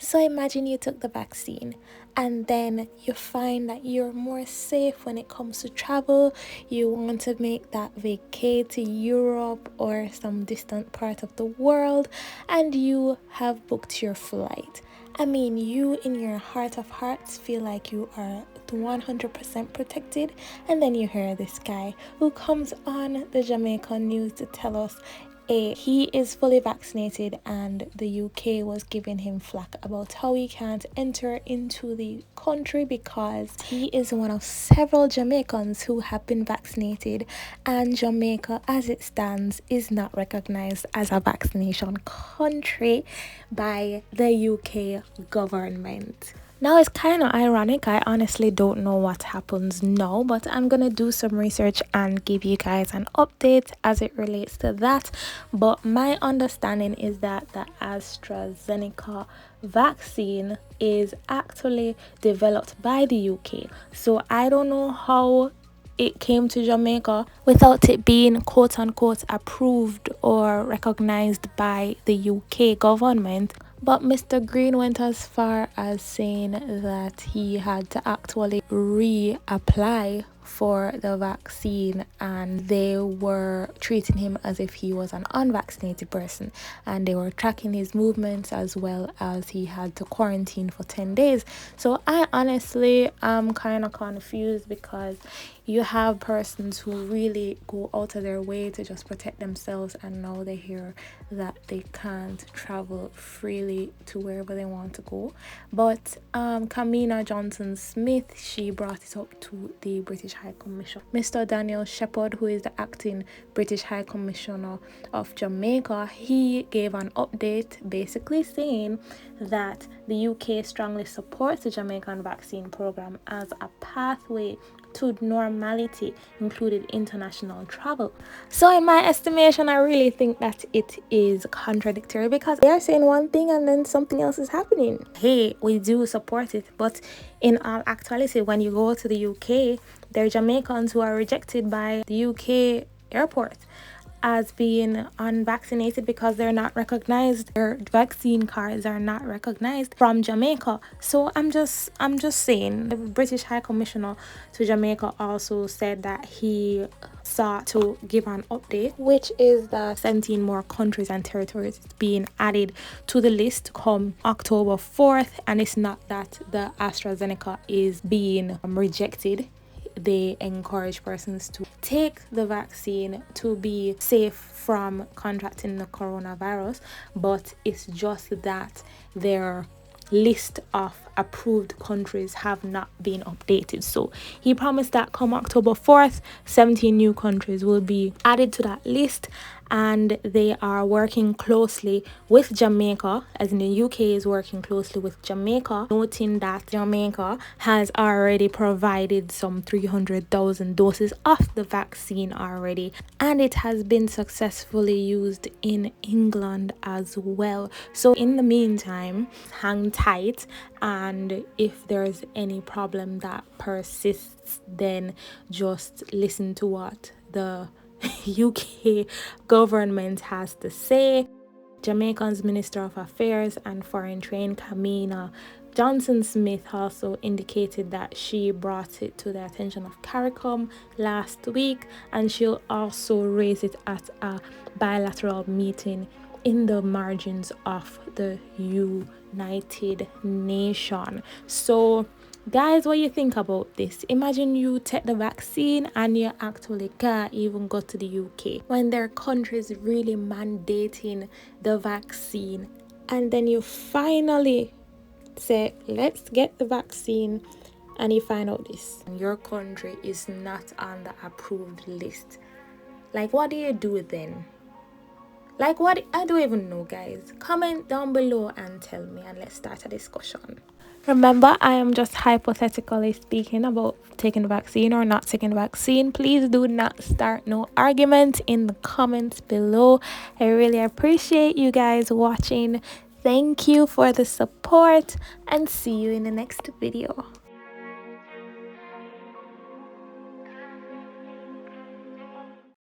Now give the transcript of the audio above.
So imagine you took the vaccine and then you find that you're more safe when it comes to travel. You want to make that vacay to Europe or some distant part of the world, and you have booked your flight. I mean, you in your heart of hearts feel like you are 100% protected, and then you hear this guy who comes on the Jamaican news to tell us he is fully vaccinated, and the UK was giving him flack about how he can't enter into the country because he is one of several Jamaicans who have been vaccinated, and Jamaica as it stands is not recognized as a vaccination country by the UK government. Now, it's kind of ironic. I honestly don't know what happens now, but I'm gonna do some research and give you guys an update as it relates to that. But my understanding is that the AstraZeneca vaccine is actually developed by the UK. So I don't know how it came to Jamaica without it being quote unquote approved or recognized by the UK government. But Mr. Green went as far as saying that he had to actually reapply for the vaccine, and they were treating him as if he was an unvaccinated person, and they were tracking his movements as well as he had to quarantine for 10 days. So I honestly am kind of confused, because you have persons who really go out of their way to just protect themselves, and now they hear that they can't travel freely to wherever they want to go. But Kamina Johnson-Smith, she brought it up to the British High Commission. Mr. Daniel Shepherd, who is the acting British High Commissioner of Jamaica, he gave an update basically saying that the UK strongly supports the Jamaican vaccine program as a pathway to normality, including international travel. So in my estimation, I really think that it is contradictory, because they are saying one thing and then something else is happening. Hey, we do support it, but in all actuality, when you go to the UK, there are Jamaicans who are rejected by the UK airport as being unvaccinated because they're not recognized. Their vaccine cards are not recognized from Jamaica. So I'm just saying, the British High Commissioner to Jamaica also said that he sought to give an update, which is that 17 more countries and territories being added to the list come October 4th, and it's not that the AstraZeneca is being rejected. They encourage persons to take the vaccine to be safe from contracting the coronavirus, but it's just that their list of approved countries have not been updated. So he promised that come October 4th, 17 new countries will be added to that list, and they are working closely with Jamaica, as in the UK is working closely with Jamaica, noting that Jamaica has already provided some 300,000 doses of the vaccine already, and it has been successfully used in England as well. So in the meantime, hang tight, and if there's any problem that persists, then just listen to what the UK government has to say. Jamaican's Minister of Affairs and Foreign Trade, Kamina Johnson-Smith, also indicated that she brought it to the attention of CARICOM last week, and she'll also raise it at a bilateral meeting in the margins of the United Nations. So guys, what you think about this? Imagine you take the vaccine and you actually can't even go to the UK when their country is really mandating the vaccine, and then you finally say, let's get the vaccine, and you find out this, and your country is not on the approved list. Like, what do you do then? Like, what? I don't even know, guys. Comment down below and tell me, and let's start a discussion. Remember, I am just hypothetically speaking about taking the vaccine or not taking the vaccine. Please do not start no argument in the comments below. I really appreciate you guys watching. Thank you for the support, and see you in the next video.